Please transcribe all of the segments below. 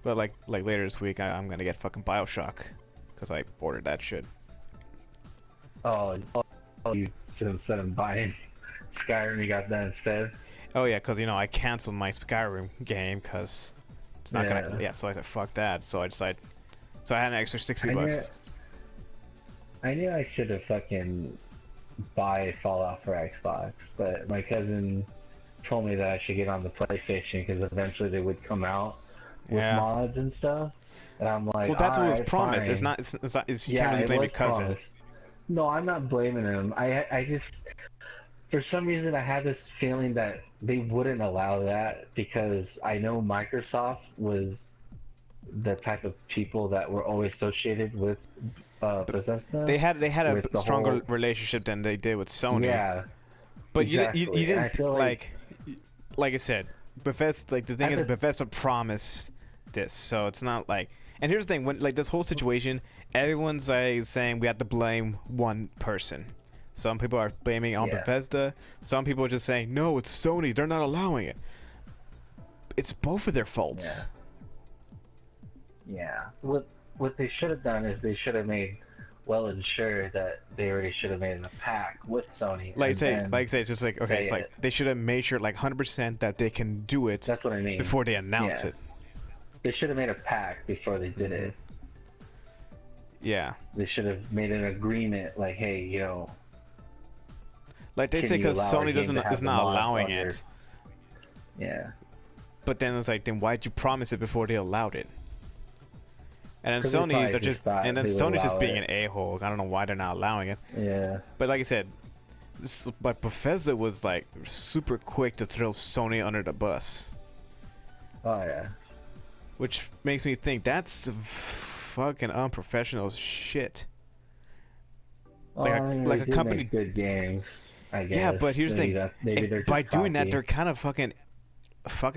But like later this week, I'm gonna get fucking BioShock, cause I ordered that shit. Oh, you so instead of buying Skyrim, you got that instead. Oh yeah, cause you know I canceled my Skyrim game, cause it's not gonna. Yeah, so I said fuck that. So I decided. So I had an extra 60 bucks. I knew I should have fucking buy Fallout for Xbox, but my cousin told me that I should get on the PlayStation because eventually they would come out with mods and stuff. And I'm like, well, that's what was right, promised. fine. It's not. It's not. It's, you Yeah, can't really it blame was your cousin. promised. No, I'm not blaming him. I just, for some reason, I had this feeling that they wouldn't allow that because I know Microsoft was the type of people that were always associated with Bethesda. They had a stronger whole... relationship than they did with Sony. Yeah, but exactly. you didn't I feel like I said, Bethesda. Like the thing is, Bethesda promised this, so it's not like. And here's the thing: when like this whole situation, everyone's like saying we have to blame one person. Some people are blaming on Bethesda. Some people are just saying no, it's Sony. They're not allowing it. It's both of their faults. Yeah. What they should have done is they should have made well ensure that they already should have made a pact with Sony. Like say, it's just like okay, it's like they should have made sure like 100% that they can do it. That's what I mean. Before they announce it. They should have made a pact before they did it. Yeah. They should have made an agreement like, hey, you know. Like they say, because Sony is not allowing it. Yeah. But then it's like, then why'd you promise it before they allowed it? And then Sony's are just, and then Sony's just being an a-hole. I don't know why they're not allowing it. Yeah. But like I said, but Bethesda was like super quick to throw Sony under the bus. Oh yeah. Which makes me think that's fucking unprofessional shit. Like a company make good games, I guess. Yeah, but here's the thing: by doing that, they're kind of fucking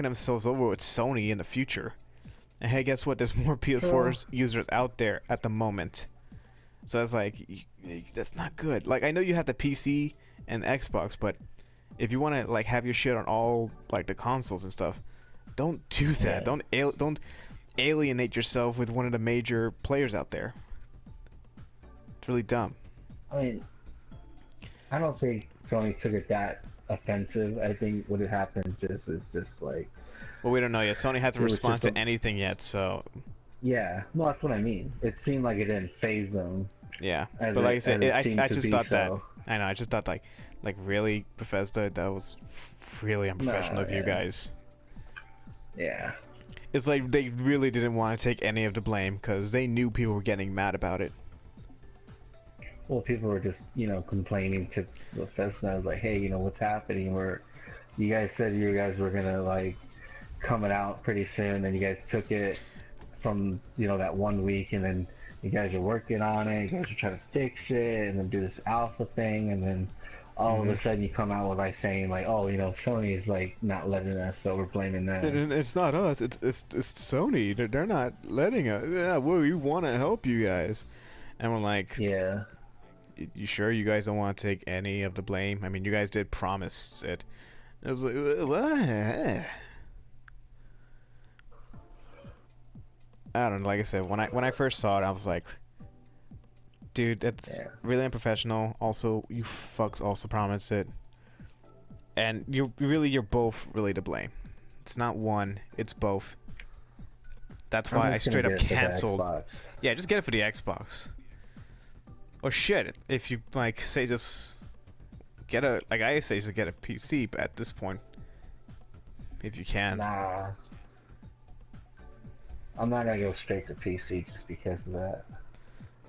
themselves over with Sony in the future. And hey, guess what? There's more PS4 users out there at the moment. So that's like, that's not good. Like I know you have the PC and the Xbox, but if you want to like have your shit on all like the consoles and stuff, don't do that. Don't alienate yourself with one of the major players out there. It's really dumb. I mean, I don't think Sony took it that offensive. I think what had happened is just like. Well, we don't know yet. Sony hasn't responded to anything yet, so. Yeah, well, that's what I mean. It seemed like it didn't phase them. Yeah, but like I said, I just thought that. I know, I just thought like really, Bethesda, that was really unprofessional of you guys. Yeah. It's like they really didn't want to take any of the blame because they knew people were getting mad about it. Well, people were just, you know, complaining to Bethesda. I was like, hey, you know, what's happening? You guys said you guys were gonna like coming out pretty soon, and you guys took it from, you know, that 1 week, and then you guys are working on it. You guys are trying to fix it, and then do this alpha thing, and then all of a sudden you come out with like saying like, oh, you know, Sony is like not letting us, so we're blaming them. It's not us. It's Sony. They're not letting us. Yeah, well, we want to help you guys, and we're like, yeah. You sure you guys don't want to take any of the blame? I mean, you guys did promise it. It was like, what? I don't know. Like I said, when I first saw it, I was like, dude, that's really unprofessional. Also, you fucks also promised it, and you're both really to blame. It's not one, it's both. That's why I straight up canceled. Yeah, just get it for the Xbox. Or shit, if you like say just get a I say just get a PC at this point, if you can. Nah, I'm not gonna go straight to PC just because of that.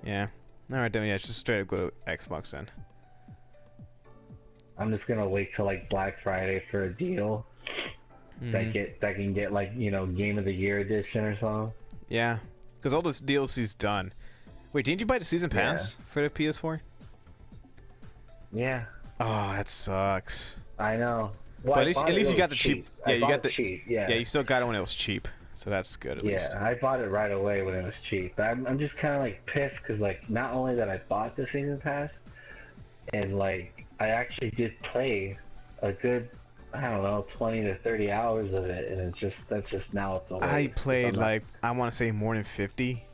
Yeah. All right then. Yeah, just straight up go to Xbox then. I'm just gonna wait till like Black Friday for a deal that can get like, you know, Game of the Year edition or something. Yeah, because all this DLC's done. Wait, didn't you buy the season pass for the PS4? Yeah. Oh, that sucks. I know. Well, but at least you got the cheap. Yeah, you got the cheap. Yeah. Yeah, you still got it when it was cheap, so that's good at least. Yeah, I bought it right away when it was cheap. But I'm just kind of like pissed because like not only that I bought the season pass, and like I actually did play a good I don't know, 20 to 30 hours of it, and that's just now it's a I waste. 'Cause played I'm not, like, I want to say more than 50.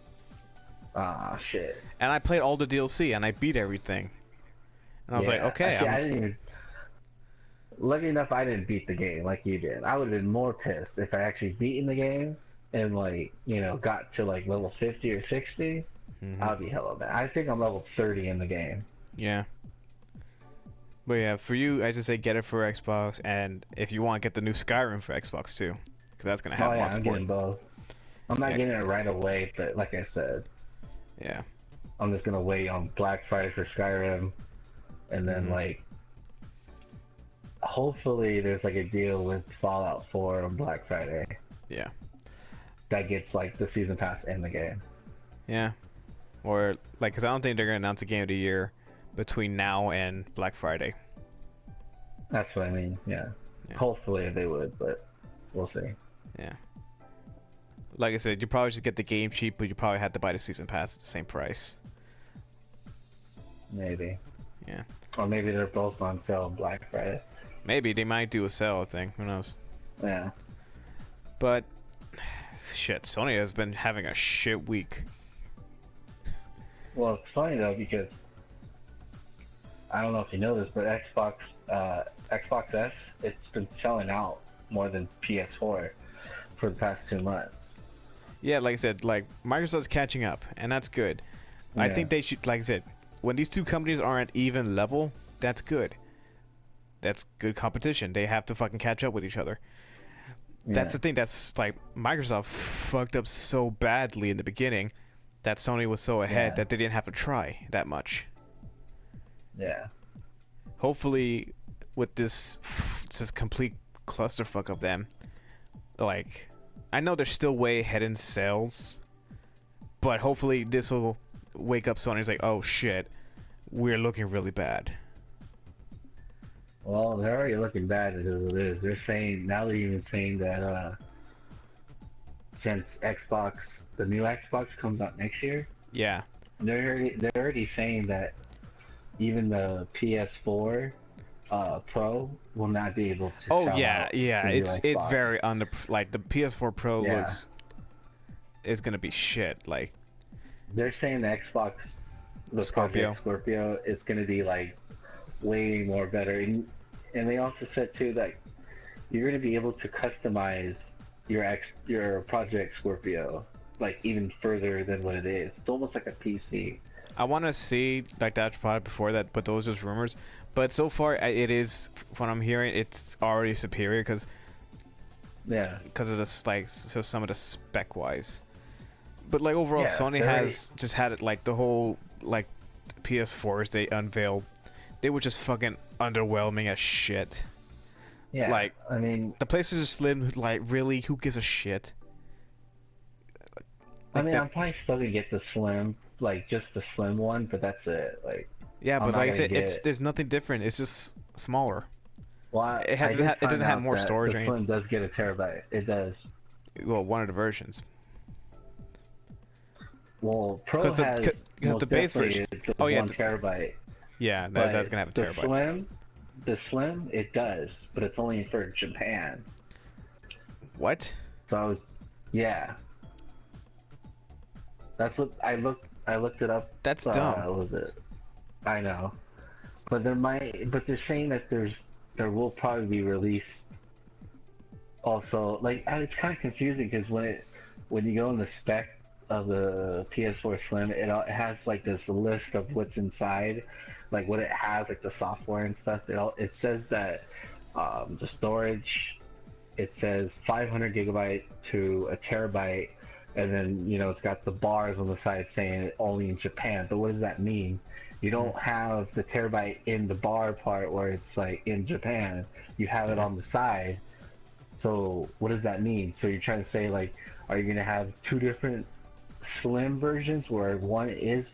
ah, shit. And I played all the DLC and I beat everything. And I was like, Yeah, I okay, see. I didn't even. Lucky enough, I didn't beat the game like you did. I would have been more pissed if I actually beaten the game and like got to like level 50 or 60. Mhm. I'd be hella mad. I think I'm level 30 in the game. Yeah. But yeah, for you, I just say get it for Xbox, and if you want, get the new Skyrim for Xbox too, because that's gonna Oh have yeah, mod I'm support. getting both. I'm not Yeah, getting it right away, but like I said, yeah. I'm just gonna wait on Black Friday for Skyrim, and then Mhm. like hopefully there's like a deal with Fallout 4 on Black Friday Yeah, that gets like the season pass in the game. yeah. Or like, cause I don't think they're gonna announce a game of the year between now and Black Friday. That's what I mean. Yeah. Yeah, Hopefully they would, but we'll see. yeah. Like I said, you probably just get the game cheap, but you probably had to buy the season pass at the same price. Maybe. Yeah. Or maybe they're both on sale on Black Friday. Maybe they might do a sale thing. Who knows? Yeah. But shit, Sony has been having a shit week. Well, it's funny though because I don't know if you know this, but Xbox S, it's been selling out more than PS4 for the past 2 months. Yeah, like I said, like Microsoft's catching up, and that's good. I Yeah. think they should, like I said, when these two companies are at even level, that's good. That's good competition. They have to fucking catch up with each other. That's Yeah. the thing. That's like Microsoft fucked up so badly in the beginning that Sony was so ahead Yeah. that they didn't have to try that much. Yeah. Hopefully, with this just complete clusterfuck of them, like, I know they're still way ahead in sales, but hopefully this will wake up Sony's like, oh shit, we're looking really bad. Well, they're already looking bad as it is. They're saying now they're even saying that since the new Xbox comes out next year, Yeah. they're already saying that even the PS4 Pro will not be able to Oh sell yeah, out yeah. the new It's Xbox. very under, like the PS4 Pro Yeah. is gonna be shit. Like They're saying the Xbox, the Scorpio. Project Scorpio, is going to be like way more better, and they also said too that you're going to be able to customize your Project Scorpio like even further than what it is. It's almost like a PC. I want to see like that product before that, but those are just rumors. But so far, it is, what I'm hearing, it's already superior Yeah. because of this, like, so some of the spec wise. But like overall, Yeah, Sony they're has just had it like the whole like PS4s they unveiled, they were just fucking underwhelming as shit. Yeah. Like, I mean, the PlayStation Slim, like, really, who gives a shit? Like that. I'm probably still gonna get the slim, like just the slim one, but that's it. Like, Yeah, I'm but not like I gonna said, get. there's nothing different. It's just smaller. Well, I did It doesn't find have out more that storage or the anything. slim does get a terabyte. It does. Well, one of the versions. Well, Pro 'Cause the- has 'cause the most base definitely version- the oh, yeah, 1 terabyte. Yeah, But that's gonna have a the terabyte. slim, it does, but it's only for Japan. What? So yeah, that's what I looked. I looked it up. That's dumb. What was it? I know, but they're saying that there will probably be released. Also, like it's kind of confusing because when you go in the spec of the PS4 Slim, it has like this list of what's inside, like what it has, like the software and stuff. It says that the storage, it says 500 gigabyte to a terabyte, and then it's got the bars on the side saying only in Japan. But what does that mean? You don't have the terabyte in the bar part where it's like in Japan. You have it on the side. So what does that mean? So you're trying to say, like, are you gonna have two different slim versions where one is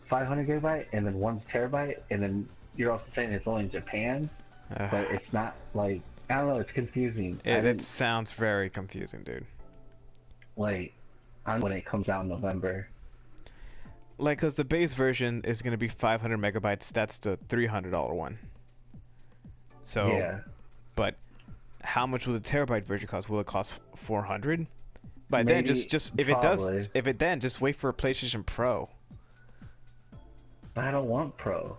500 gigabyte and then one's terabyte, and then you're also saying it's only in Japan, but it's not, like, I don't know, it's confusing. It sounds very confusing, dude. Like, I don't know when it comes out in November. Like, cause the base version is gonna be 500 megabytes. That's the $300 one. So, Yeah. but how much will the terabyte version cost? Will it cost 400? By then, Maybe, just probably. if it then, just wait for a PlayStation Pro. I don't want Pro.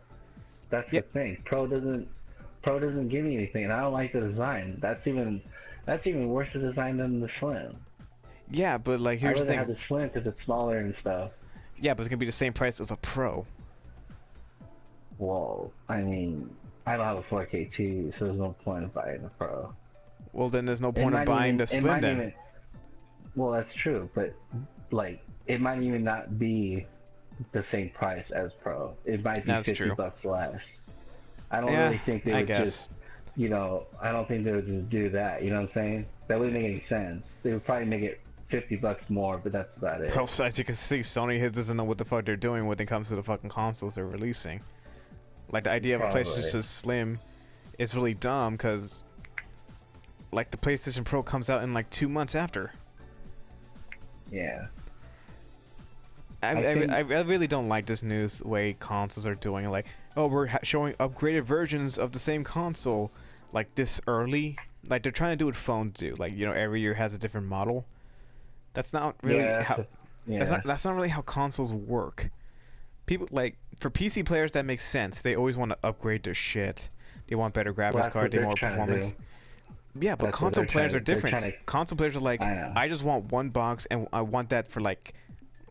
That's Yeah, the thing. Pro doesn't give me anything, and I don't like the design. That's even worse a design than the Slim. yeah, but like I here's the rather have thing. the Slim because it's smaller and stuff. Yeah, but it's gonna be the same price as a Pro. Well, I mean, I don't have a 4K TV, so there's no point in buying a Pro. Well, then there's no It point in might buying even, the it Slim might then. even, well, that's true, but like, it might even not be the same price as Pro. It might be That's 50 true. bucks less. I don't Yeah, really think they I would guess. just, you know, I don't think they would just do that. You know what I'm saying? That wouldn't make any sense. They would probably make it 50 bucks more, but that's about it. Well, so as you can see, Sony doesn't know what the fuck they're doing when it comes to the fucking consoles they're releasing. Like the idea of a Probably. PlayStation Slim is really dumb because, like, the PlayStation Pro comes out in like 2 months after. Yeah. I really don't like this news way consoles are doing. Like, oh, we're showing upgraded versions of the same console like this early. Like they're trying to do what phones do. Like, you know, every year has a different model. That's not really Yeah. how. Yeah. That's not really how consoles work. People like for PC players that makes sense. They always want to upgrade their shit. They want better Well, graphics that's card. what They they're want more trying to performance. do. Yeah, but That's what console they're players trying are to. They're different. trying to. Console players are like, I know. I just want one box and I want that for like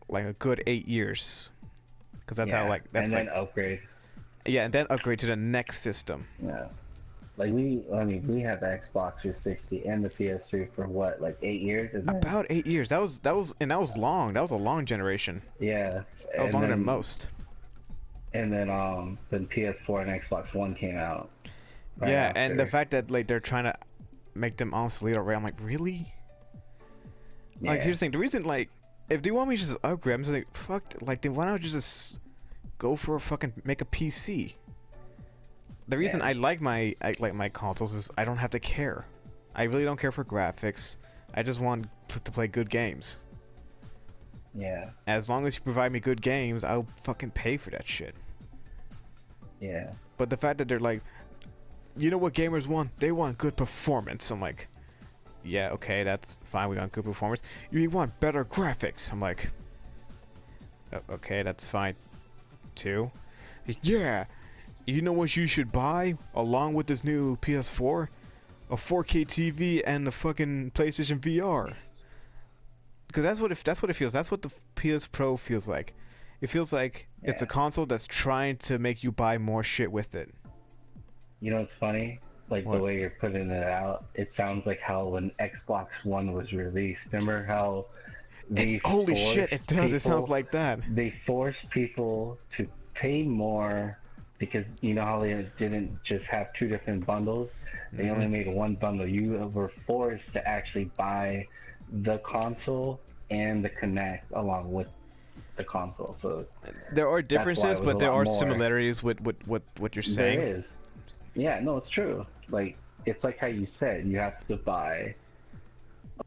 a good 8 years. Because that's how Yeah. like And that's then like upgrade. yeah, and then upgrade to the next system. Yeah. Like I mean, we had the Xbox 360 and the PS3 for what, like 8 years, and then About 8 years. That was long. That was a long generation. yeah, That was and longer than then most. then PS4 and Xbox One came out. Right Yeah, and the after. fact that like they're trying to make them obsolete already, I'm like, really? Like, Yeah. here's the thing. The reason, like, if they want me to just upgrade, I'm just like, fuck. Like, then why not just go for a fucking make a PC? The reason Yeah. I like my consoles is I don't have to care. I really don't care for graphics. I just want to play good games. Yeah. As long as you provide me good games, I'll fucking pay for that shit. Yeah. But the fact that they're like, you know what gamers want? They want good performance. I'm like, yeah, okay, that's fine. We want good performance. You want better graphics. I'm like, okay, that's fine too. Yeah, you know what you should buy along with this new PS4? A 4K TV and the fucking PlayStation VR. Because that's what it feels. That's what the PS Pro feels like. It feels like it's a Yeah. console that's trying to make you buy more shit with it. You know what's funny? Like What? the way you're putting it out, it sounds like how when Xbox One was released. Remember how they Holy shit, it forced does. It sounds people- like that. they forced people to pay more because you know how they didn't just have two different bundles. They only made one bundle. You were forced to actually buy the console and the Kinect along with the console. So There are why differences, it was but a there lot are more. similarities with what you're saying. there is. Yeah, no, it's true. Like it's like how you said, you have to buy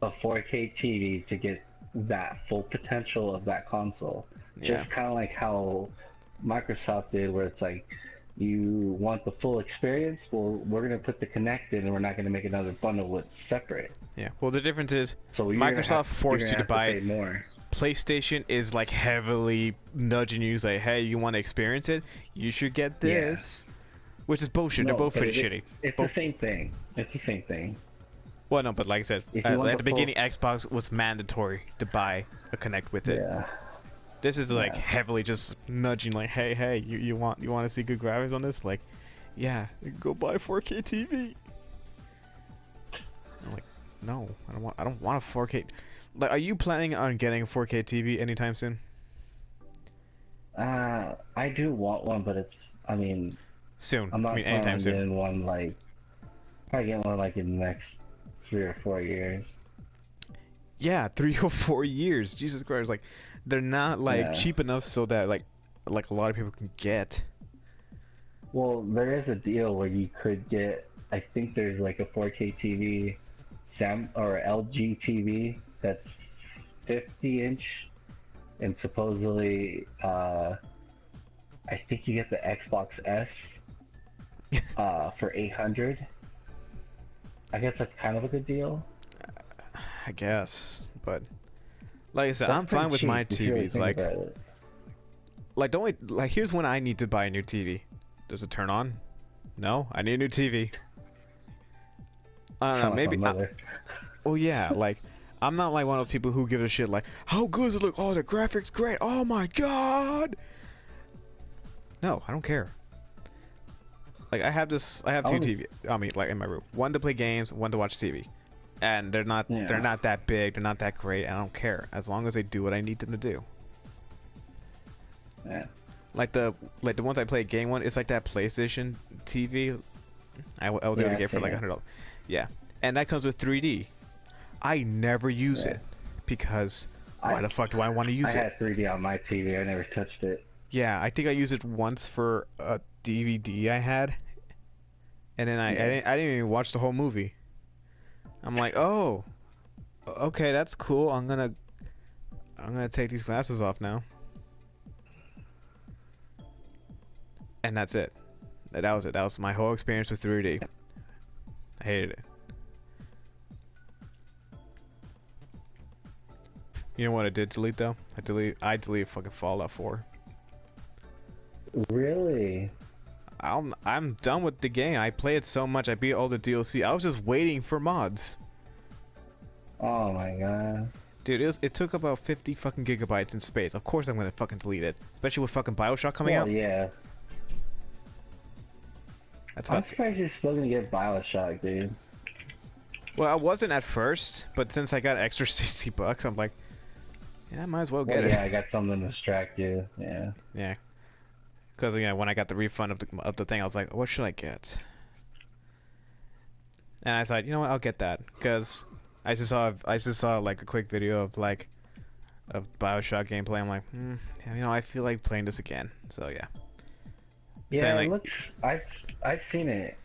a 4K TV to get that full potential of that console. Yeah. Just kind of like how Microsoft did, where it's like, you want the full experience? Well, we're gonna put the Kinect in, and we're not gonna make another bundle with separate. Yeah. Well, the difference is So you're gonna Microsoft forced you're you to gonna have buy. pay more. PlayStation is like heavily nudging you, like, hey, you want to experience it? You should get Yeah. this. Which is bullshit. No, They're both but pretty shitty. It's Both- the same thing. It's the same thing. Well, no, but like I said, If you want at the the full- beginning, Xbox was mandatory to buy a Connect with it. Yeah. This is like Yeah. heavily just nudging, like, hey, you want to see good graphics on this? Like, yeah, go buy 4K TV. I'm like, no, I don't want a 4K. Like, are you planning on getting a 4K TV anytime soon? I do want one, but I mean, Soon. I'm not I mean, planning anytime on soon. getting one probably getting one like in the next 3 or 4 years. Yeah, 3 or 4 years. Jesus Christ, like, they're not like Yeah. cheap enough so that like a lot of people can get. Well, there is a deal where you could get, I think there's like a 4K TV, or LG TV that's 50-inch, and supposedly, I think you get the Xbox S, for 800. I guess that's kind of a good deal. I guess, but like I said, That's I'm pretty fine with my cheap if you really TVs. think about it. Like don't wait. Like here's when I need to buy a new TV. Does it turn on? No, I need a new TV. I don't know. Sound like Maybe. my mother. Oh yeah, like I'm not like one of those people who give a shit like how good does it look? Oh, the graphics great. Oh my god. No, I don't care. Like I have two TV. I mean, like in my room, one to play games, one to watch TV, and they're not that big, they're not that great. I don't care as long as they do what I need them to do. Yeah. Like the ones I play game one, it's like that PlayStation TV. I was able to get for like $100. Yeah, and that comes with 3D. I never use it because why the fuck do I want to use it? I had 3D on my TV. I never touched it. Yeah, I think I used it once for a DVD I had, and then I didn't even watch the whole movie. I'm like, oh, okay, that's cool. I'm gonna take these glasses off now, and that's it. That was it. That was my whole experience with 3D. I hated it. You know what I did delete though? I deleted fucking Fallout 4. Really? I'm done with the game. I play it so much. I beat all the DLC. I was just waiting for mods. Oh my god. Dude, it took about 50 fucking gigabytes in space. Of course I'm gonna fucking delete it. Especially with fucking BioShock coming out. Yeah. That's I'm surprised you're still gonna get BioShock, dude. Well, I wasn't at first, but since I got extra $60, I'm like, yeah, I might as well get it. Yeah, I got something to distract you. Yeah. Yeah. Because when I got the refund of the thing, I was like, what should I get? And I thought, you know what, I'll get that because I just saw like a quick video of BioShock gameplay. I'm like, you know, I feel like playing this again. So yeah. Yeah, it looks. I've seen it.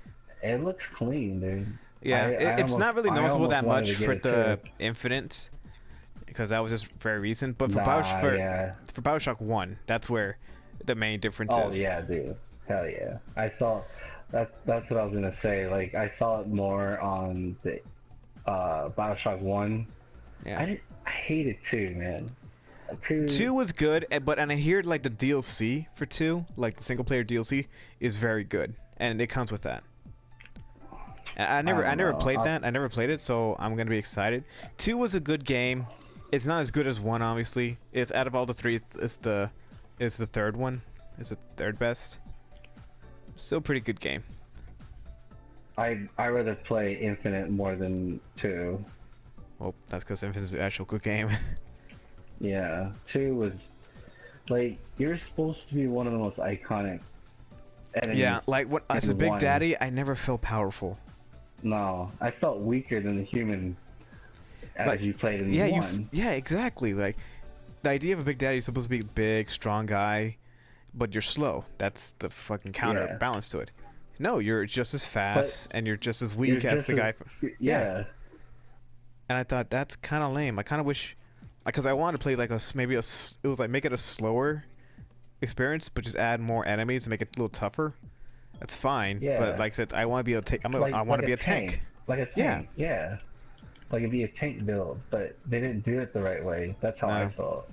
It looks clean, dude. Yeah, it's not really noticeable that much for the Infinite, because that was just very recent. But for BioShock 1, that's where the main difference is. Oh yeah, dude. Hell yeah. I saw that's what I was gonna say. Like I saw it more on the BioShock 1. Yeah. I hated 2, man. 2 was good, but I hear like the DLC for 2, like the single player DLC, is very good, and it comes with that. I never played that. I never played it, so I'm gonna be excited. 2 was a good game. It's not as good as 1, obviously. It's out of all the 3, it's the third one. It's the third best. Still pretty good game. I rather play Infinite more than 2. Well, that's because Infinite's an actual good game. Yeah, 2 was like you're supposed to be one of the most iconic enemies. Yeah, like as a Big Daddy, I never felt powerful. No, I felt weaker than the human as you played in 1. Yeah, exactly. Like the idea of a Big Daddy is supposed to be a big, strong guy, but you're slow. That's the fucking counterbalance to it. No, you're just as fast and you're just as weak as the guy. Yeah. And I thought that's kind of lame. I kind of wish, because I wanted to play like it was like make it a slower experience, but just add more enemies and make it a little tougher. That's fine. Yeah. But like I said, I want to be able to take. I want to be a tank. Like a tank. Yeah. Like it'd be a tank build, but they didn't do it the right way. That's how I thought.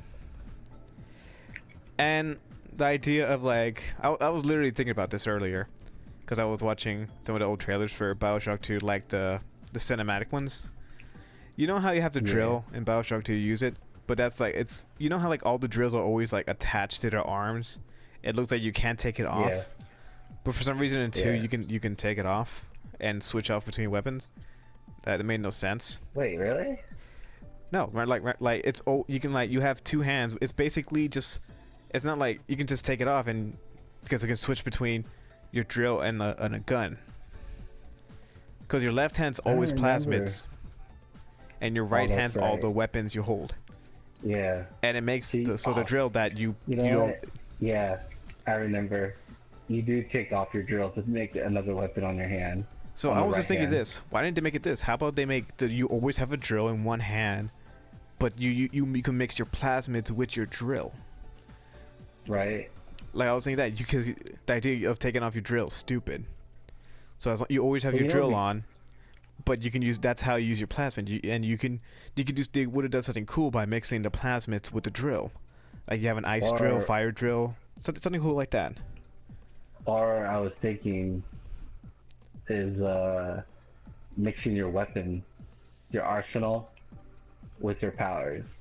And the idea of like, I was literally thinking about this earlier, because I was watching some of the old trailers for BioShock 2, like the cinematic ones. You know how you have to drill in BioShock 2 to use it, but that's like you know how like all the drills are always like attached to their arms. It looks like you can't take it off. Yeah. But for some reason in 2 you can take it off and switch off between weapons. That made no sense. Wait, really? No, like it's you can like you have 2 hands. It's basically just, it's not like you can just take it off and because it can switch between your drill and a gun. Because your left hand's always plasmids, and your right hand's all the weapons you hold. Yeah. And it makes the drill that you don't. Yeah, I remember. You do take off your drill to make another weapon on your hand. So I was just thinking this. Why didn't they make it this? How about they make you always have a drill in one hand, but you can mix your plasmids with your drill. Right. Like I was thinking that because the idea of taking off your drill is stupid. So you always have your drill on, but you can use that's how you use your plasmid. And you can just would have done something cool by mixing the plasmids with the drill. Like you have an ice drill, Or fire drill, something cool like that. or I was thinking is mixing your weapon, your arsenal, with your powers.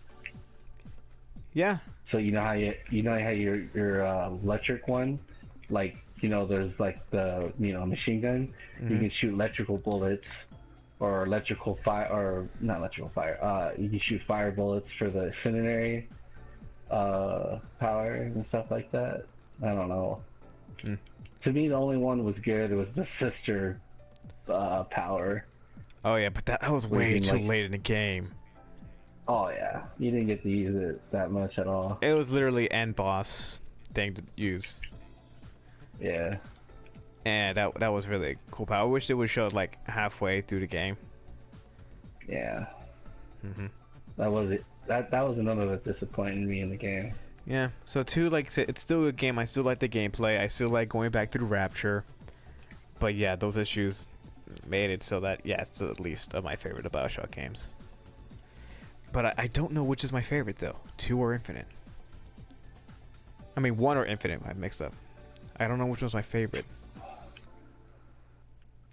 Yeah. So you know how your electric one, like there's like the machine gun. You can shoot electrical bullets, or electrical fire, or not electrical fire. You can shoot fire bullets for the incendiary power and stuff like that. I don't know. To me, the only one was good. It was the sister power. Oh yeah, but that was way too late in the game. Oh yeah, you didn't get to use it that much at all. It was literally end boss thing to use. Yeah. And that was really cool power. I wish it would show like halfway through the game. Yeah. That was it. That was another that disappointed me in the game. Yeah. So too, like I said, it's still a good game. I still like the gameplay. I still like going back to the Rapture. But yeah, those issues made it so that yeah, it's the least of my favorite of BioShock games. But I don't know which is my favorite though. 2 or Infinite. I mean 1 or Infinite. I mixed up. I don't know which one's my favorite.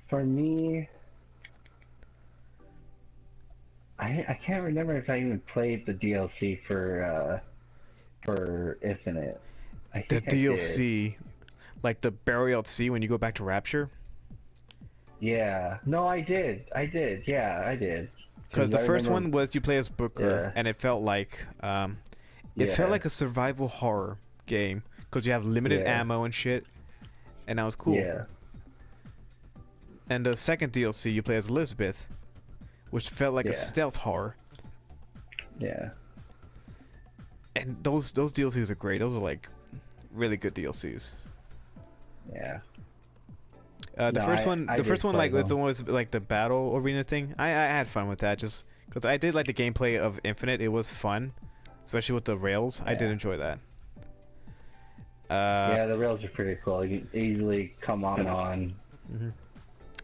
For me, I can't remember if I even played the DLC for Infinite. I The think DLC, like the burial at sea when you go back to Rapture. Yeah. No, I did. Yeah, I did. Because the first one was you play as Booker, and it felt like felt like a survival horror game because you have limited ammo and shit, and that was cool. Yeah. And the second DLC you play as Elizabeth, which felt like a stealth horror. Yeah. And those DLCs are great. Those are like really good DLCs. Yeah. The first one like was the one was like the battle arena thing. I had fun with that just because I did like the gameplay of Infinite. It was fun, especially with the rails. I did enjoy that. Yeah, the rails are pretty cool. You can easily come on and on.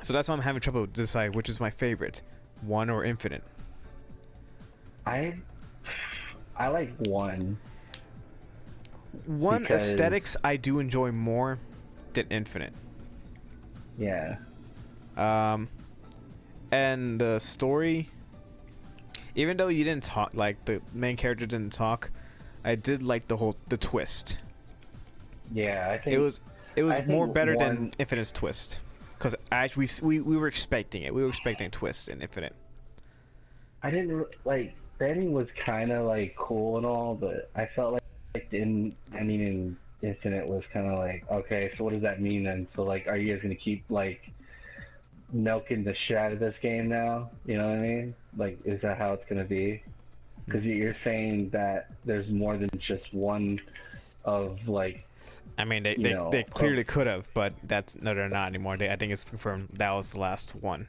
So that's why I'm having trouble to decide which is my favorite, 1 or Infinite. I like 1. 1 aesthetics I do enjoy more than Infinite. Yeah. And the story, even though you didn't talk, like the main character didn't talk, I did like the twist. Yeah, I think it was more better than Infinite's twist, because actually we were expecting it. We were expecting a twist in Infinite. I didn't like the ending was kind of like cool and all, but I felt like the ending in Infinite was kind of like, okay, so what does that mean then? So like, are you guys gonna keep like milking the shit out of this game now? You know what I mean? Like, is that how it's gonna be? Because you're saying that there's more than just one of like. I mean, they clearly could have, but no, they're not anymore. I think it's confirmed that was the last one.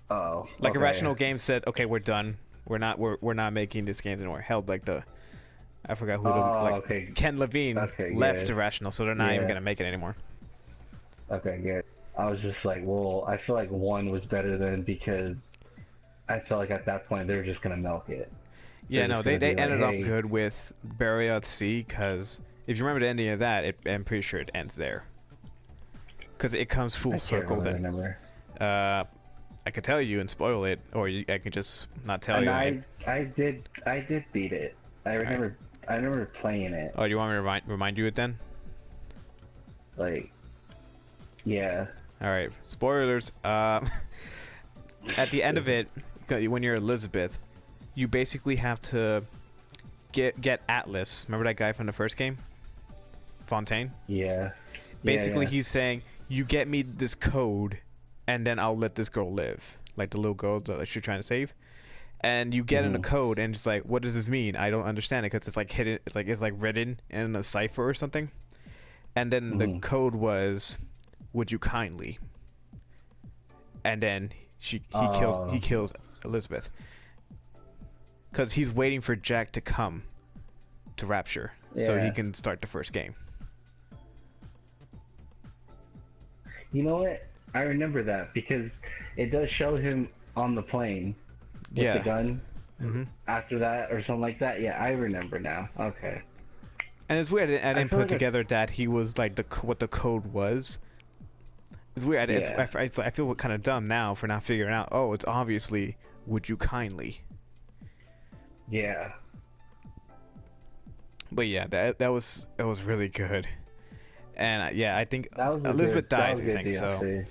Oh. Like Irrational Games said, okay, we're done. We're not making these games anymore. Held like I forgot who Ken Levine left Irrational, so they're not even gonna make it anymore. Okay, good. I was just like, well, I feel like 1 was better than because I felt like at that point they were just gonna milk it. Yeah, no, they ended up good with Burial at Sea, because if you remember the ending of that, I'm pretty sure it ends there. Because it comes full circle then. I could tell you and spoil it, or I can just not tell you. I did beat it. I remember playing it. Oh, do you want me to remind you it then? Like, yeah. All right, spoilers. At the end of it, when you're Elizabeth, you basically have to get Atlas. Remember that guy from the first game, Fontaine? Yeah. Basically, he's saying, "You get me this code, and then I'll let this girl live." Like the little girl that you're trying to save. And you get in a code, and it's like, what does this mean? I don't understand it, because it's like hidden. It's like written in a cipher or something. And then the code was, "Would you kindly?" And then he kills Elizabeth, because he's waiting for Jack to come to Rapture so he can start the first game. You know what? I remember that because it does show him on the plane with the Yeah. gun Hmm. after that or something like that. Yeah, I remember now. Okay. And it's weird. I I didn't feel put like together that he was like what the code was. It's weird. yeah, I feel kind of dumb now for not figuring out. Oh, it's obviously "Would you kindly." yeah. But yeah, that was really good. And yeah, I think That was a Elizabeth good, that dies. was I good think so. DLC.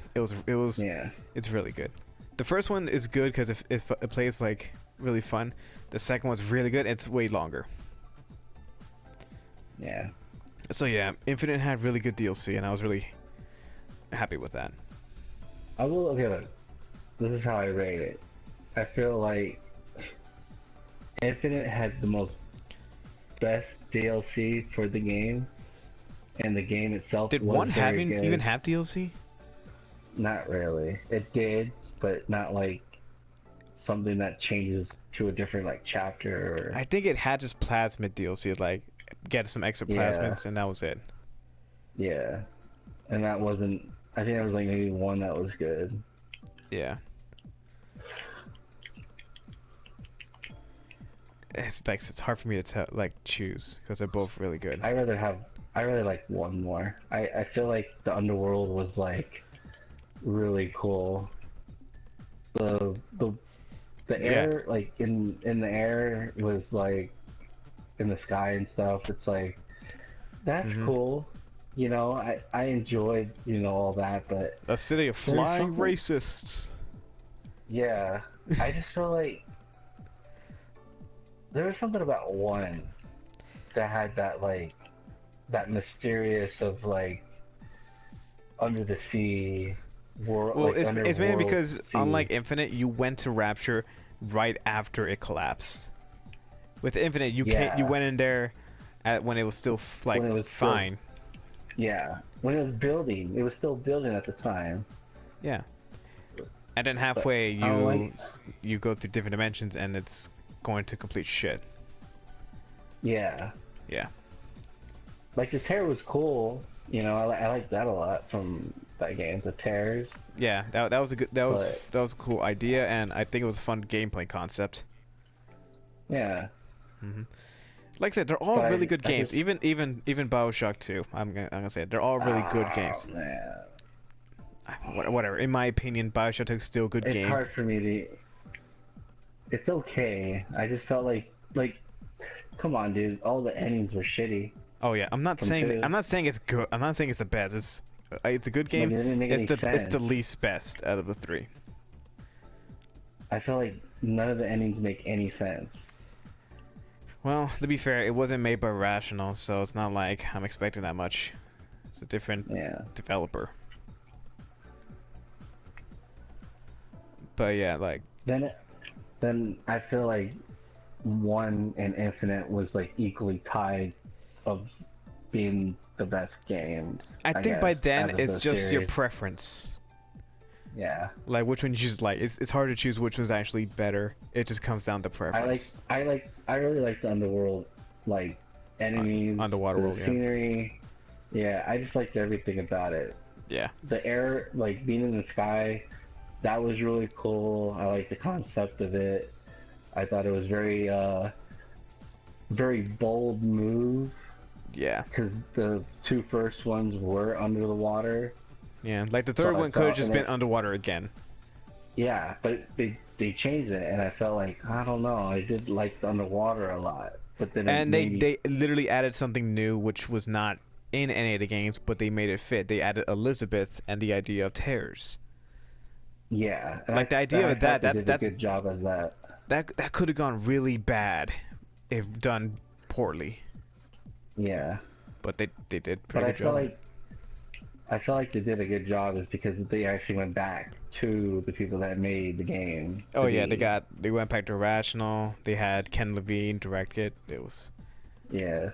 It was Yeah. it's really good. The first one is good because it plays like really fun. The second one's really good. It's way longer. Yeah. So yeah, Infinite had really good DLC, and I was really happy with that. I will. Okay, look. This is how I rate it. I feel like Infinite had the most best DLC for the game, and the game itself Did was one very good. even have DLC? Not really. It did, but not like something that changes to a different like chapter or I think it had just plasmid DLC, like get some extra yeah, plasmids, and that was it. yeah. And that wasn't. I think there was like maybe one that was good. Yeah. It's like it's hard for me to tell, like choose, because they're both really good. I rather have. I really like one more. I feel like the Underworld was like really cool. The the Yeah. air like in the air was like in the sky and stuff. It's like that's Mhm. cool. You know, I enjoyed, you know, all that, but A city of there's flying something- racists. yeah, I just feel like there was something about one that had that like that mysterious of like under the sea world. Well, Like it's mainly underworld because sea. unlike Infinite, you went to Rapture right after it collapsed. With Infinite, you can't. You Yeah. went in there when it was still like When it was still- fine. Yeah, when it was building, it was still building at the time. Yeah. And then halfway, I don't like- you go through different dimensions, and it's going to complete shit. Yeah. Yeah. Like the tear was cool. You know, I like that a lot from that game. The tears. Yeah, that was a good that was a cool idea, and I think it was a fun gameplay concept. Yeah. Hmm. Like I said, they're all But really I good games. just- even BioShock 2. I'm gonna say it. They're all really good games. Man. Whatever. In my opinion, BioShock 2 is still a good It's game. hard for me to. It's okay. I just felt like, come on, dude. All the endings were shitty. Oh yeah, I'm not From saying two. it's good. I'm not saying it's the best. It's a good game. Like, it didn't make any It's the sense. least best out of the three. I feel like none of the endings make any sense. Well, to be fair, it wasn't made by Rational, so it's not like I'm expecting that much. It's a different Yeah. developer. But yeah, like Then I feel like one and Infinite was like equally tied of being the best games. I think by guess, out then of it's the just your series. preference. Yeah. Like which one you choose. Like it's hard to choose which one's actually better. It just comes down to preference. I really like the underworld, like enemies, Underwater the world, yeah. scenery. Yeah, I just liked everything about it. Yeah. The air, like being in the sky, that was really cool. I like the concept of it. I thought it was very bold move Yeah. because the two first ones were under the water. Yeah. Like the So third I one could have thought- just and been underwater again. Yeah, but they changed it, and I felt like I don't know. I did like the underwater a lot, but then it And made me- they literally added something new which was not in any of the games, but they made it fit. They added Elizabeth and the idea of tears. yeah, and like the idea I of thought that, they did that's a good job as that. that could have gone really bad if done poorly. Yeah, But they did but pretty I good feel job. like they did a good job is because they actually went back to the people that made the game. Oh to yeah, be- they went back to Rational. They had Ken Levine direct it. It was Yeah,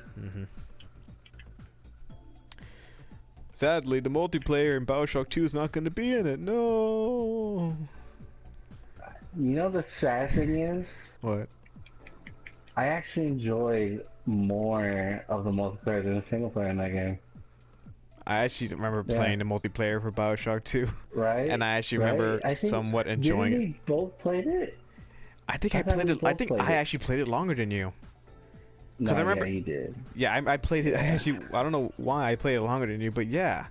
sadly the multiplayer in BioShock 2 is not going to be in it. No. you know the sad thing is, What? I actually enjoyed more of the multiplayer than the single player in that game. I actually remember Yeah. playing the multiplayer for BioShock 2, Right? and I actually Right? remember I think somewhat didn't enjoying it. we both played it? I think I I thought played we it. I both think played I it. actually played it longer than you. Because No, I remember, yeah, you did. yeah, I played it. I Yeah. actually, I don't know why I played it longer than you, but yeah,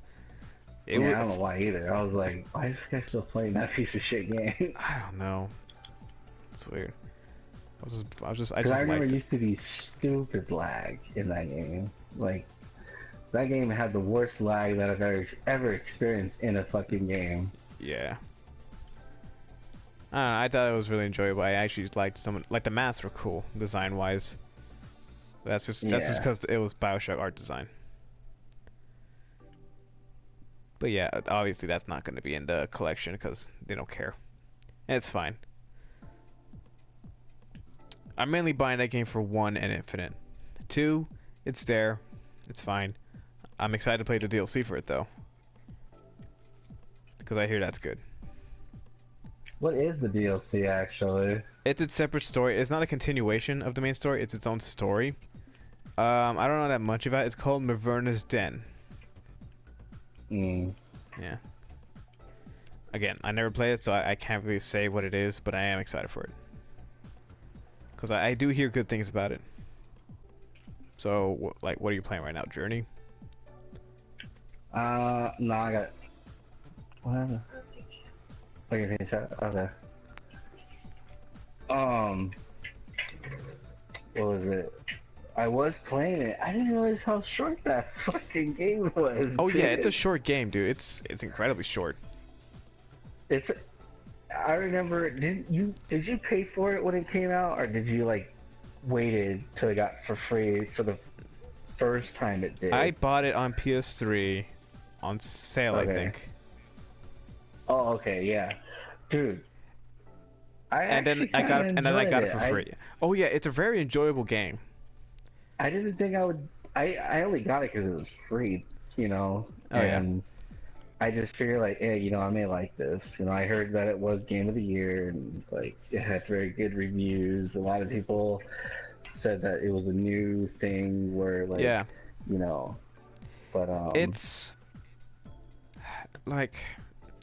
it Yeah, was. I don't know why either. I was like, why is this guy still playing that piece of shit game? I don't know. It's weird. I Because I just remember liked it it. used to be stupid lag in that game. Like, that game had the worst lag that I've ever experienced in a fucking game. Yeah. I don't know, I thought it was really enjoyable. I actually liked like the maps were cool design wise. That's just Yeah. because it was BioShock art design. But yeah, obviously that's not going to be in the collection because they don't care. And it's fine. I'm mainly buying that game for 1 and Infinite. 2, it's there. It's fine. I'm excited to play the DLC for it though. Because I hear that's good. What is the DLC actually? It's its separate story. It's not a continuation of the main story. It's its own story. I don't know that much about it. It's called Maverna's Den. Hmm. Yeah. Again, I never played it, so I can't really say what it is, but I am excited for it. Because I do hear good things about it. So, like, what are you playing right now? Journey? No, I got. Whatever. Okay, finish that. Okay. What was it? I was playing it. I didn't realize how short that fucking game was. Oh dude. yeah, it's a short game, dude. It's incredibly short. It's. I remember. Did you pay for it when it came out, or did you like waited till it got for free for the first time it did? I bought it on PS3 on sale, I Okay. think. Oh, okay, yeah, dude. And then I got it, for free. Oh yeah, it's a very enjoyable game. I didn't think I would. I only got it because it was free, you know. Oh, yeah. And I just figured like, hey, you know, I may like this. You know, I heard that it was Game of the Year and like it had very good reviews. A lot of people said that it was a new thing where like, Yeah. you know, but It's like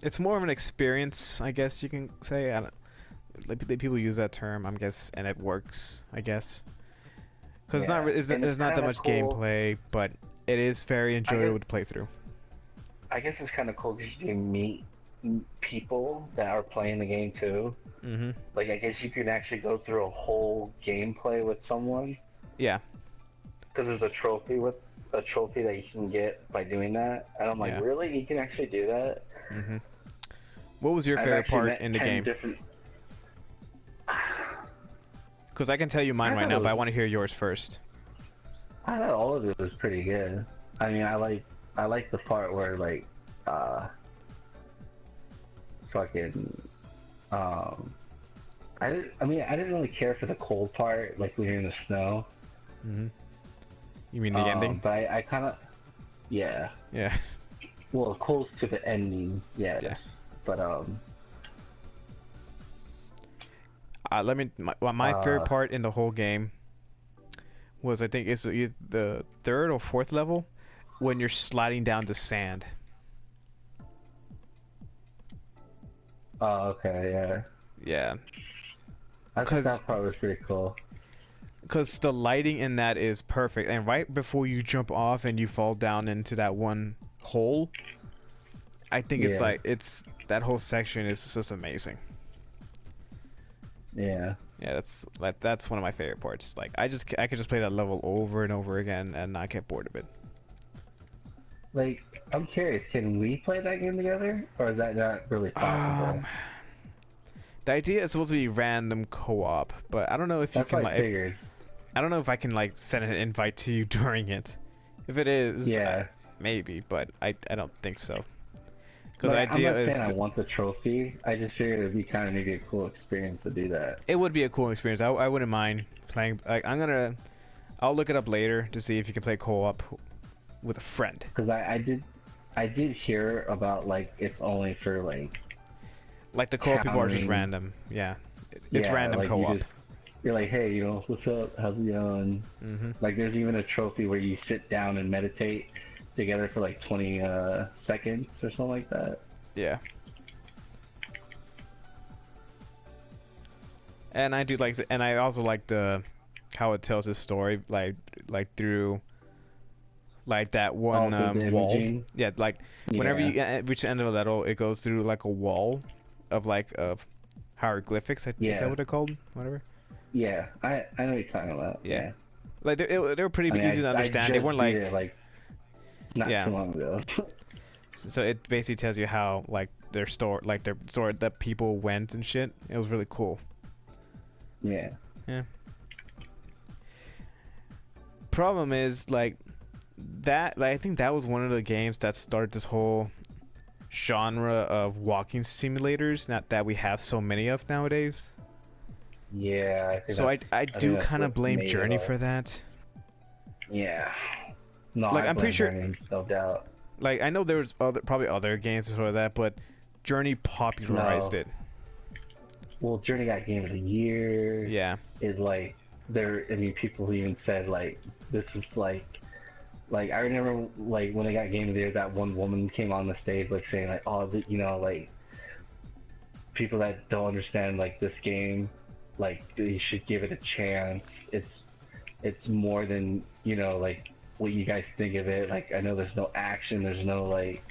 it's more of an experience, I guess you can say. I don't, like people use that term, I guess, and it works, I guess. Because Yeah, it's and there's it's not that kinda much cool. gameplay, but it is very enjoyable to play through. I guess it's kind of cool because you can meet people that are playing the game too. Mhm. Like I guess you can actually go through a whole gameplay with someone. Yeah. Because there's a trophy that you can get by doing that. And I'm like, Yeah. really? You can actually do that? Mhm. What was your I've favorite actually part met in the 10 game? different. Because I can tell you mine I right thought now, it but I was- want to hear yours first. I thought all of it was pretty good. I mean, I like the part where like, fucking, I didn't really care for the cold part, like when you're in the snow. Mhm. You mean the ending? But I kind of, yeah. Yeah. Well, close to the ending, yes. Yeah. But Let me. My favorite part in the whole game was, I think, it's the third or fourth level when you're sliding down the sand. oh, okay, yeah. Yeah. I think 'Cause- that part was pretty cool. Because the lighting in that is perfect, and right before you jump off and you fall down into that one hole, I think it's Yeah. like that whole section is just amazing. Yeah. Yeah, that's one of my favorite parts. Like I could just play that level over and over again and not get bored of it. Like, I'm curious, can we play that game together? Or is that not really possible? The idea is supposed to be random co-op, but I don't know if you That's can what I like. figured. I don't know if I can like send an invite to you during it. If it is, Yeah. maybe, but I don't think so. Because the Like, idea I'm not is saying I want the trophy. I just figured it'd be kind of maybe a cool experience to do that. it would be a cool experience. I wouldn't mind playing. Like I'll look it up later to see if you can play co-op with a friend. Because I did hear about like it's only for like. Like the co-op people are just Counting. random. Yeah, it's Yeah, random like co-op. you're like, hey, what's up? How's it going? Mhm. Like, there's even a trophy where you sit down and meditate, together for like 20 seconds or something like that. Yeah. And I do like, and I also like the how it tells his story, like through like that one Through the wall. imaging. Yeah, like whenever Yeah. you reach the end of a level, it goes through like a wall of hieroglyphics. Is Yeah. that what they're called? Whatever. Yeah. I know what you're talking about. Yeah. Yeah. Like they were pretty I mean, easy to understand. I They just weren't beat like it like not yeah. too long ago. So it basically tells you how like their story, that people went and shit. It was really cool. Yeah. Yeah. Problem is like that. Like I think that was one of the games that started this whole genre of walking simulators. Not that we have so many of nowadays. Yeah. I think So I think do that's kind of what blame made it Journey all. for that. Yeah. No, Like I I'm pretty blame sure. Journey, no doubt. Like I know there was probably other games before that, but Journey popularized No. it. Well, Journey got Game of the Year. Yeah. Is like there. I mean, people even said like this is like I remember like when they got Game of the Year, that one woman came on the stage like saying like, oh, you know, like people that don't understand like this game, like you should give it a chance. It's more than, you know, like what you guys think of it. Like I know there's no action, there's no like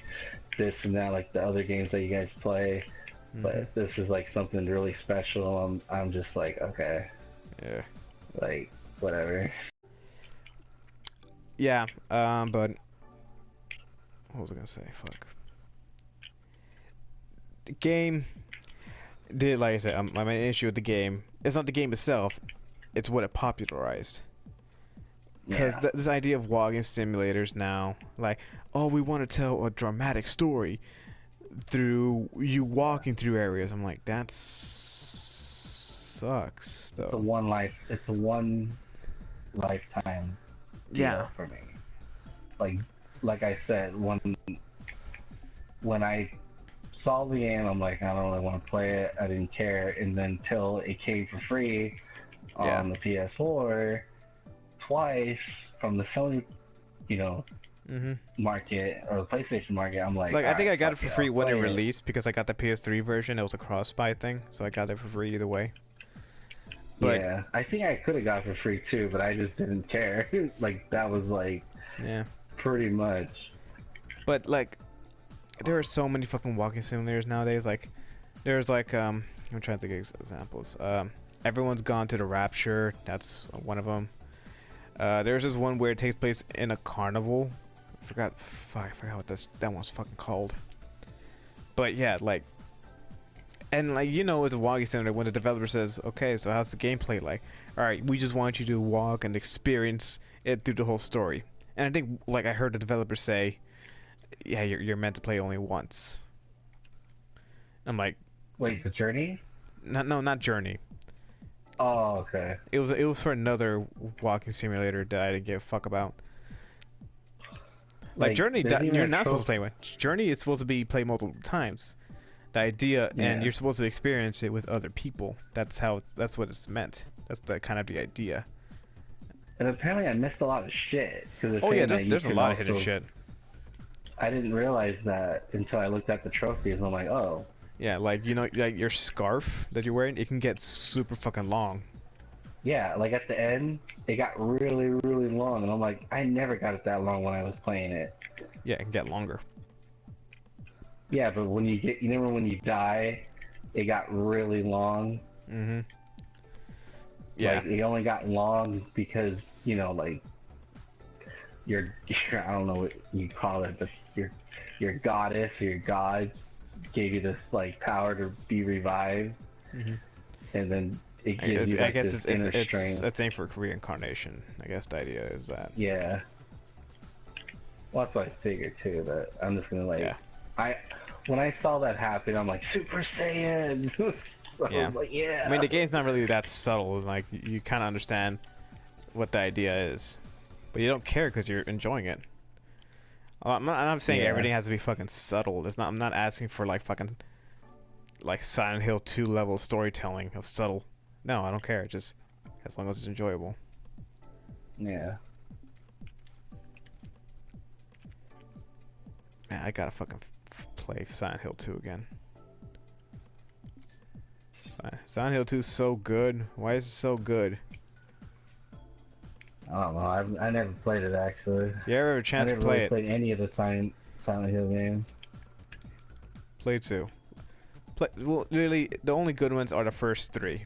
this and that like the other games that you guys play, but this is like something really special. I'm just like, okay, Yeah. like whatever. Yeah. But what was I gonna say? Fuck. The game did, like I said, my main issue with the game. It's not the game itself. It's what it popularized. Because Yeah. this idea of walking simulators now, like, oh, we want to tell a dramatic story through you walking through areas. I'm like, that sucks, though. It's a one lifetime deal Yeah. for me. Like I said, when I saw the game, I'm like, I don't really want to play it. I didn't care, and then till it came for free Yeah. on the PS4 twice from the Sony, you know, market or the PlayStation market. I'm like, I think I got it fuck for free I'll when it play released because I got the PS3 version. It was a cross-buy thing, so I got it for free either way. But yeah, I think I could have got it for free too, but I just didn't care. Like that was like, yeah. pretty much. But like, there are so many fucking walking simulators nowadays. Like, there's like I'm trying to think of examples. Everyone's Gone to the Rapture. That's one of them. There's this one where it takes place in a carnival. I forgot what that one's fucking called. But yeah, like, and like, you know, with the walking simulator, when the developer says, "Okay, so how's the gameplay like?" All right, we just want you to walk and experience it through the whole story. And I think, like, I heard the developer say, "Yeah, you're meant to play only once." I'm like, Wait, the Journey? not Journey. Oh, okay. It was for another walking simulator that I didn't give a fuck about. Like Journey, there's even you're a not supposed to trophy- play with. Journey is supposed to be played multiple times. The idea, and Yeah. you're supposed to experience it with other people. That's what it's meant. That's the kind of the idea. And apparently I missed a lot of shit. Oh yeah, there's a lot of hidden shit. I didn't realize that until I looked at the trophies and I'm like, oh. Yeah, like, you know, like your scarf that you're wearing, it can get super fucking long. Yeah, like at the end, it got really, really long. And I'm like, I never got it that long when I was playing it. Yeah, it can get longer. Yeah, but when you remember when you die, it got really long. Mm-hmm. Yeah. Like, it only got long because, you know, like, your I don't know what you call it, but your goddess or your gods gave you this, like, power to be revived. Mm-hmm. And then it gives you, like, I guess this it's inner strength. a thing for reincarnation. I guess the idea is that. Yeah. Well, that's what I figured, too, but I'm just gonna, like... Yeah. When I saw that happen, I'm like, Super Saiyan! So Yeah. I was like, yeah! I mean, the game's not really that subtle. Like, you kind of understand what the idea is. But you don't care because you're enjoying it. I'm not saying Yeah. everything has to be fucking subtle. I'm not asking for, like, fucking... like Silent Hill 2 level storytelling of subtle. No, I don't care. Just as long as it's enjoyable. Yeah. Man, I gotta fucking play Silent Hill 2 again. Silent Hill 2 is so good. Why is it so good? I don't know. I never played it actually. You ever have a I chance to never play really it? played any of the Silent Hill games. Play 2. Well, really, the only good ones are the first 3.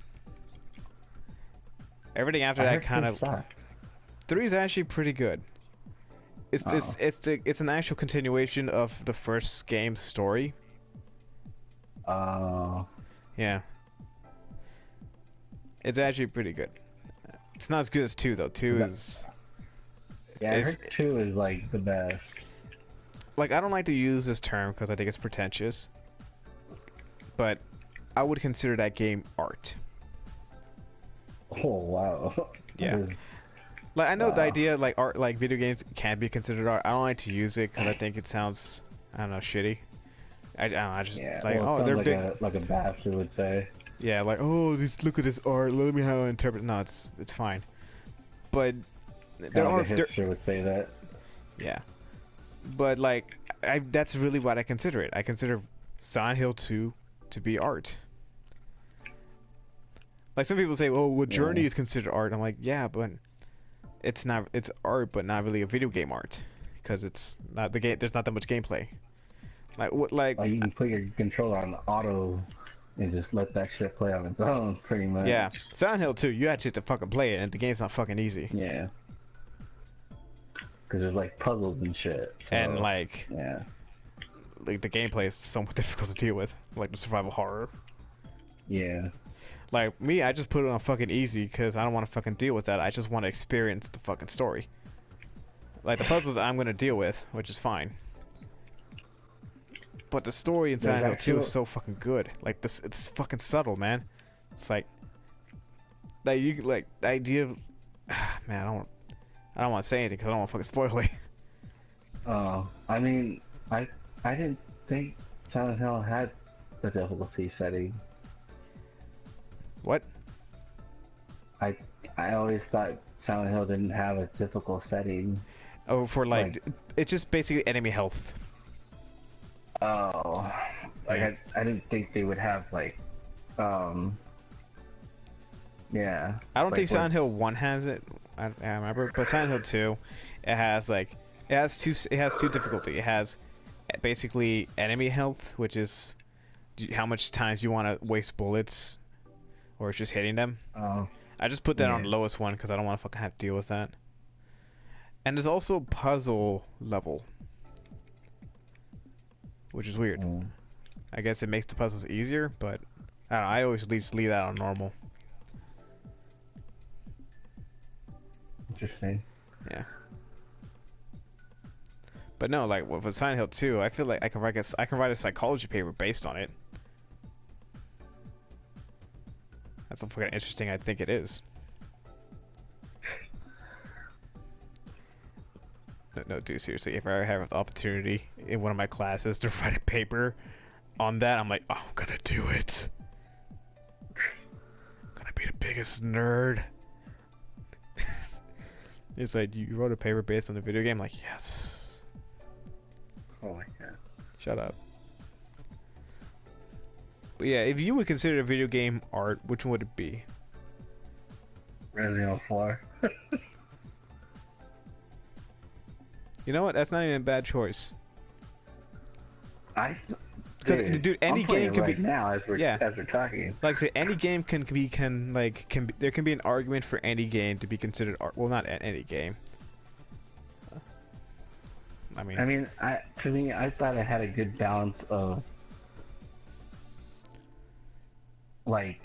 Everything after I that heard kind of. sucked. 3 is actually pretty good. It's an actual continuation of the first game's story. Oh. Yeah. It's actually pretty good. It's not as good as 2 though. 2 is Yeah, I heard 2 is like the best. like, I don't like to use this term because I think it's pretentious, but I would consider that game art. Oh wow. Yeah. Like, I know the idea, like, art, like video games can be considered art. I don't like to use it because I think it sounds, I don't know, shitty. I don't know, I just like, well, oh, they're like big. like a bastard would say. Yeah, like, oh, just look at this art. Let me how I interpret. No, it's fine. But there are a hipster would say that. Yeah, but like, that's really what I consider it. I consider Silent Hill 2 to be art. Like, some people say, "Oh, well, Journey is considered art." I'm like, yeah, but it's not. It's art, but not really a video game art, because it's not the game. There's not that much gameplay. Like what? Like you can put your controller on auto and just let that shit play on its own, pretty much. Yeah, Silent Hill 2, you actually have to fucking play it, and the game's not fucking easy. Yeah. Because there's like puzzles and shit. So, and like, yeah, like the gameplay is somewhat difficult to deal with, like the survival horror. Yeah. Like me, I just put it on fucking easy because I don't want to fucking deal with that. I just want to experience the fucking story. Like the puzzles, I'm gonna deal with, which is fine. But the story in Silent Hill 2 is so fucking good. Like this, it's fucking subtle, man. It's like you like the idea of, man. I don't want to say anything because I don't want to fucking spoil it. Oh, I mean, I didn't think Silent Hill had the difficulty setting. What? I always thought Silent Hill didn't have a difficult setting. Oh, for like it's just basically enemy health. Oh, like I didn't think they would have like, yeah. I don't think Silent Hill 1 has it. I remember, but Silent Hill 2, it has like it has two difficulty. It has basically enemy health, which is how much times you want to waste bullets, or it's just hitting them. Oh. I just put that on the lowest one because I don't want to fucking have to deal with that. And there's also puzzle level, which is weird. I guess it makes the puzzles easier, but I don't know, I always just leave that on normal. Interesting. Yeah. But no, like with Silent Hill 2, I feel like I can write a psychology paper based on it. That's how fucking interesting I think it is. No, dude, seriously, if I ever have the opportunity in one of my classes to write a paper on that, I'm like, oh, I'm gonna do it. I'm gonna be the biggest nerd. It's like, you wrote a paper based on the video game? I'm like, yes. Oh my god. Shut up. But yeah, if you would consider a video game art, which one would it be? Resident Evil 4. You know what? That's not even a bad choice. Because dude, any game can right be now as we're talking. Like I say, any game can be there can be an argument for any game to be considered art. Well, not any game. I mean, to me, I thought it had a good balance of like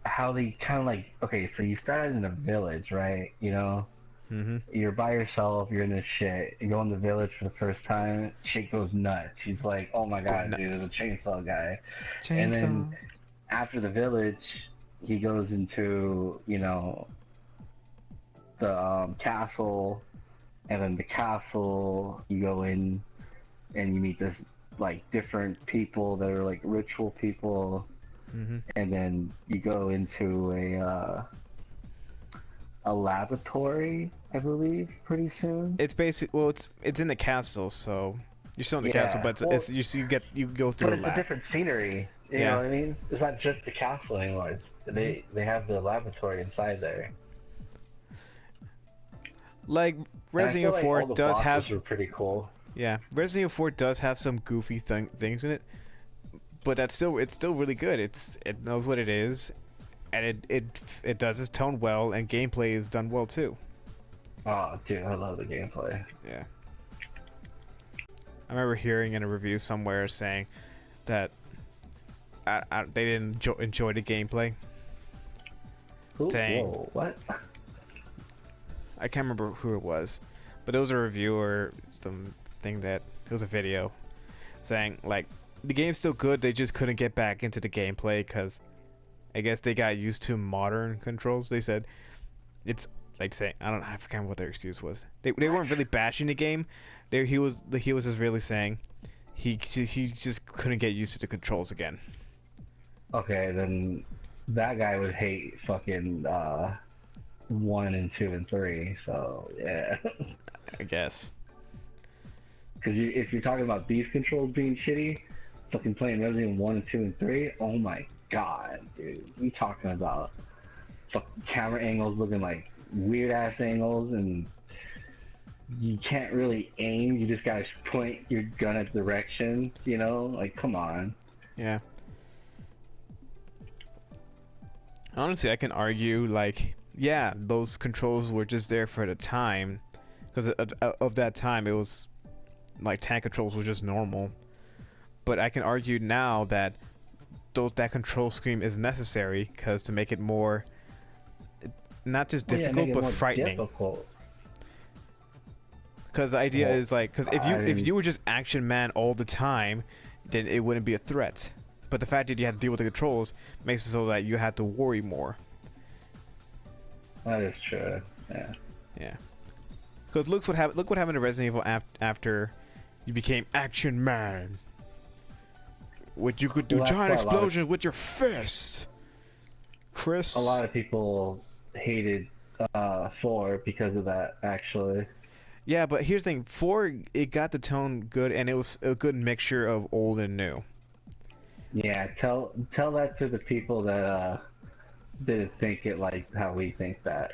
how they kind of like, okay, so you started in a village, right? You know, you're by yourself, you're in this shit. You go in the village for the first time, shit goes nuts. He's like, oh my god, dude, there's a chainsaw guy. And then after the village, he goes into, you know, the castle, and then the castle, you go in and you meet this like different people that are like ritual people. And then you go into a laboratory, I believe, pretty soon. It's basically, well, it's in the castle, so You're still in the castle, but well, you go through but a it's a lab. different scenery. You know what I mean? It's not just the castle anymore. It's they have the laboratory inside there. Like Resident Evil 4 all the does have. were pretty cool. Yeah, Resident Evil 4 does have some goofy things in it, but it's still really good. It knows what it is, and it does its tone well, and gameplay is done well too. Oh, dude, I love the gameplay. Yeah. I remember hearing in a review somewhere saying that they didn't enjoy the gameplay. Ooh, Dang. Whoa, what? I can't remember who it was, but it was a review or something that it was a video saying like the game's still good, they just couldn't get back into the gameplay because I guess they got used to modern controls. They said it's like saying I forget what their excuse was. They weren't really bashing the game. He was just really saying he just couldn't get used to the controls again. Okay, then that guy would hate fucking 1 and 2 and 3. So yeah. I guess. Because if you're talking about these controls being shitty, fucking playing Resident Evil 1 and 2 and 3, oh my god, dude. We talking about fucking camera angles looking like weird ass angles, and you can't really aim. You just gotta point your gun at the direction, you know? Like, come on. Yeah. Honestly, I can argue, like, yeah, those controls were just there for the time. Because of that time, it was, like, tank controls were just normal. But I can argue now that that control scheme is necessary, because to make it more, not just difficult, but frightening. Because the idea is, like, because if you were just action man all the time, then it wouldn't be a threat. But the fact that you had to deal with the controls makes it so that you had to worry more. That is true. Yeah. Yeah. Because look what happened to Resident Evil after you became Action Man. Which you could do giant explosions with your fists. Chris. A lot of people hated 4 because of that, actually. Yeah, but here's the thing: 4, it got the tone good, and it was a good mixture of old and new. Yeah, tell that to the people that didn't think it like how we think that.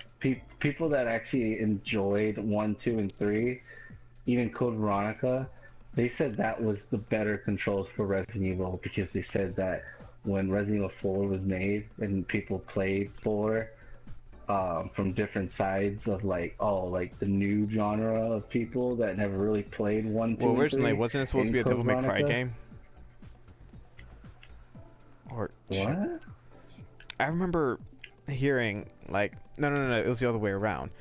People that actually enjoyed 1, 2, and 3, even Code Veronica, they said that was the better controls for Resident Evil, because they said that when Resident Evil 4 was made and people played 4 from different sides of like the new genre of people that never really played 1, 2, well, originally, and 3, wasn't it supposed to be a Devil May Cry game? Or what? I remember hearing like no, it was the other way around.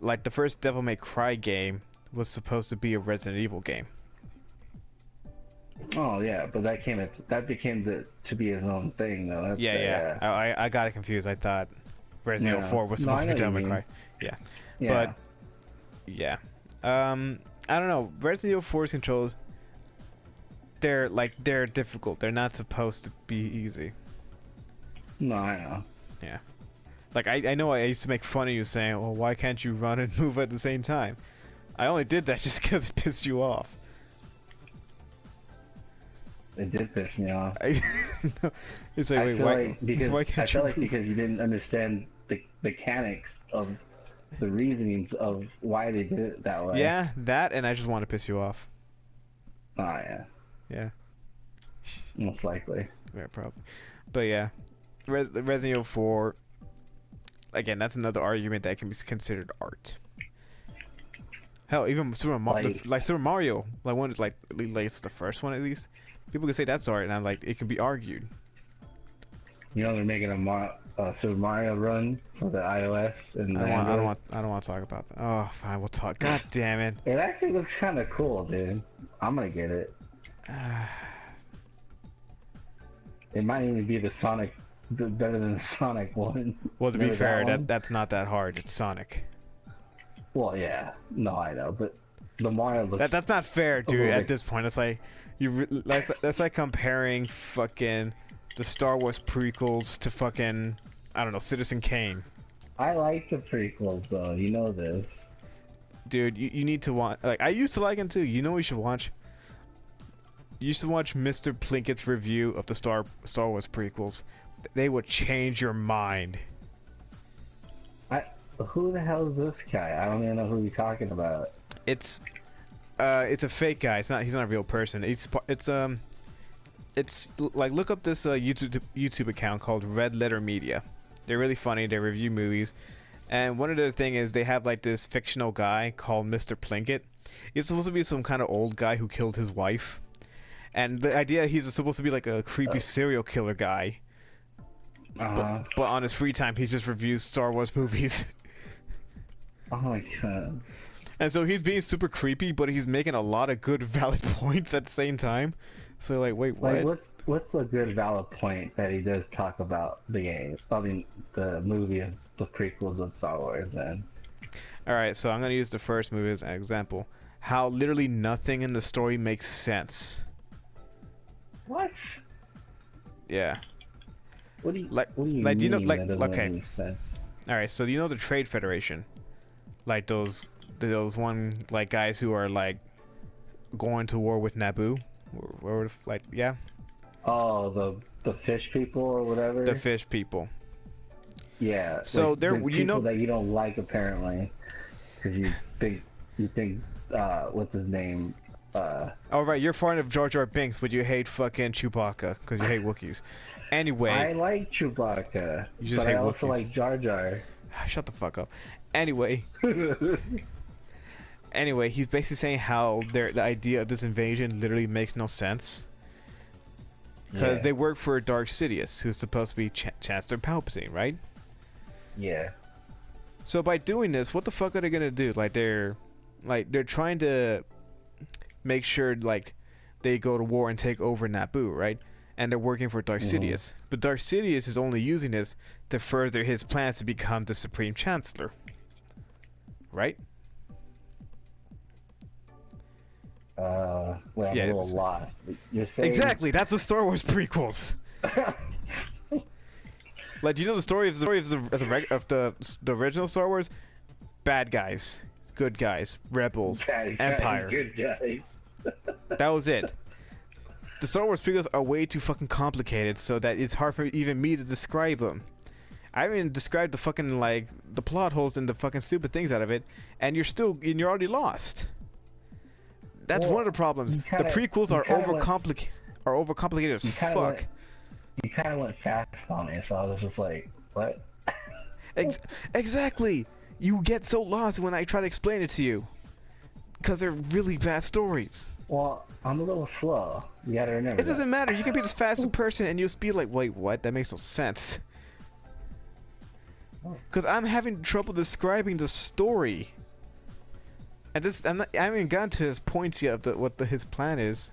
Like the first Devil May Cry game was supposed to be a Resident Evil game. Oh yeah, but that became to be his own thing though. That's yeah. I got it confused. I thought Resident Evil 4 was supposed to be Devil May Cry. Yeah. But yeah. I don't know. Resident Evil 4's controls, they're difficult. They're not supposed to be easy. No, I know. Yeah. Like I know I used to make fun of you saying, well, why can't you run and move at the same time? I only did that just because it pissed you off. It did piss me off. It's like, wait, why can't I feel like because you didn't understand the mechanics of the reasonings of why they did it that way. Yeah, that, and I just want to piss you off. Oh yeah. Yeah. Most likely. Yeah, probably. But yeah, Resident Evil 4. Again, that's another argument that can be considered art. Hell, even Super Mario, Super Mario, it's the first one at least. People can say that's art, and I'm like, it can be argued. You know they're making a Super Mario run for the iOS and I don't want to talk about that. Oh, fine, we'll talk. God damn it. It actually looks kind of cool, dude. I'm gonna get it. It might even be better than the Sonic one. Well, to be fair, that's not that hard. It's Sonic. Well, yeah. No, I know, but the Mario looks. That's not fair, dude. At this point, it's like that's like comparing fucking the Star Wars prequels to fucking, I don't know, Citizen Kane. I like the prequels though. You know this. Dude, you need to watch. Like, I used to like them too. You know what you should watch? You should watch Mr. Plinkett's review of the Star Wars prequels. They would change your mind. Who the hell is this guy? I don't even know who you're talking about. It's a fake guy. He's not a real person. It's like, look up this YouTube account called Red Letter Media. They're really funny. They review movies, and one of the thing is they have like this fictional guy called Mr. Plinkett. He's supposed to be some kind of old guy who killed his wife, and the idea he's supposed to be like a creepy serial killer guy. But on his free time, he just reviews Star Wars movies. Oh my god. And so he's being super creepy, but he's making a lot of good, valid points at the same time. So like, wait, what? Like, what's a good valid point that he does talk about the game? I mean, the movie of the prequels of Star Wars. Then. All right, so I'm gonna use the first movie as an example. How literally nothing in the story makes sense. What? Yeah. What do you mean? Do you know, like, that doesn't okay. make sense? All right, so you know the Trade Federation, like those one like guys who are like going to war with Naboo, or like, yeah. Oh, the fish people or whatever. The fish people. Yeah. So like, there, the you know, that you don't like apparently, because you think what's his name? Oh right, you're fond of Jar Jar Binks, but you hate fucking Chewbacca because you hate Wookiees. Anyway, I like Chewbacca, you just but hate I also Wookiees. like Jar Jar. Shut the fuck up. Anyway, he's basically saying how the idea of this invasion literally makes no sense. Because they work for Darth Sidious, who's supposed to be Chancellor Palpatine, right? Yeah. So by doing this, what the fuck are they gonna do? Like they're trying to make sure like they go to war and take over Naboo, right? And they're working for Darth Sidious. But Darth Sidious is only using this to further his plans to become the Supreme Chancellor. Right? Well, I'm a little lost. You're saying... Exactly, that's the Star Wars prequels. Like, do you know the story of the original Star Wars? Bad guys, good guys, rebels, Empire. Good guys. That was it. The Star Wars prequels are way too fucking complicated, so that it's hard for even me to describe them. I haven't even described the fucking like the plot holes and the fucking stupid things out of it, and you're already lost. That's one of the problems. The prequels are overcomplicated as fuck. You kind of went fast on me, so I was just like, what? Exactly. You get so lost when I try to explain it to you, because they're really bad stories. Well, I'm a little slow. You gotta remember. It doesn't matter. You can be this fast person, and you'll just be like, wait, what? That makes no sense. Because I'm having trouble describing the story. And I haven't even gotten to his points yet of his plan is.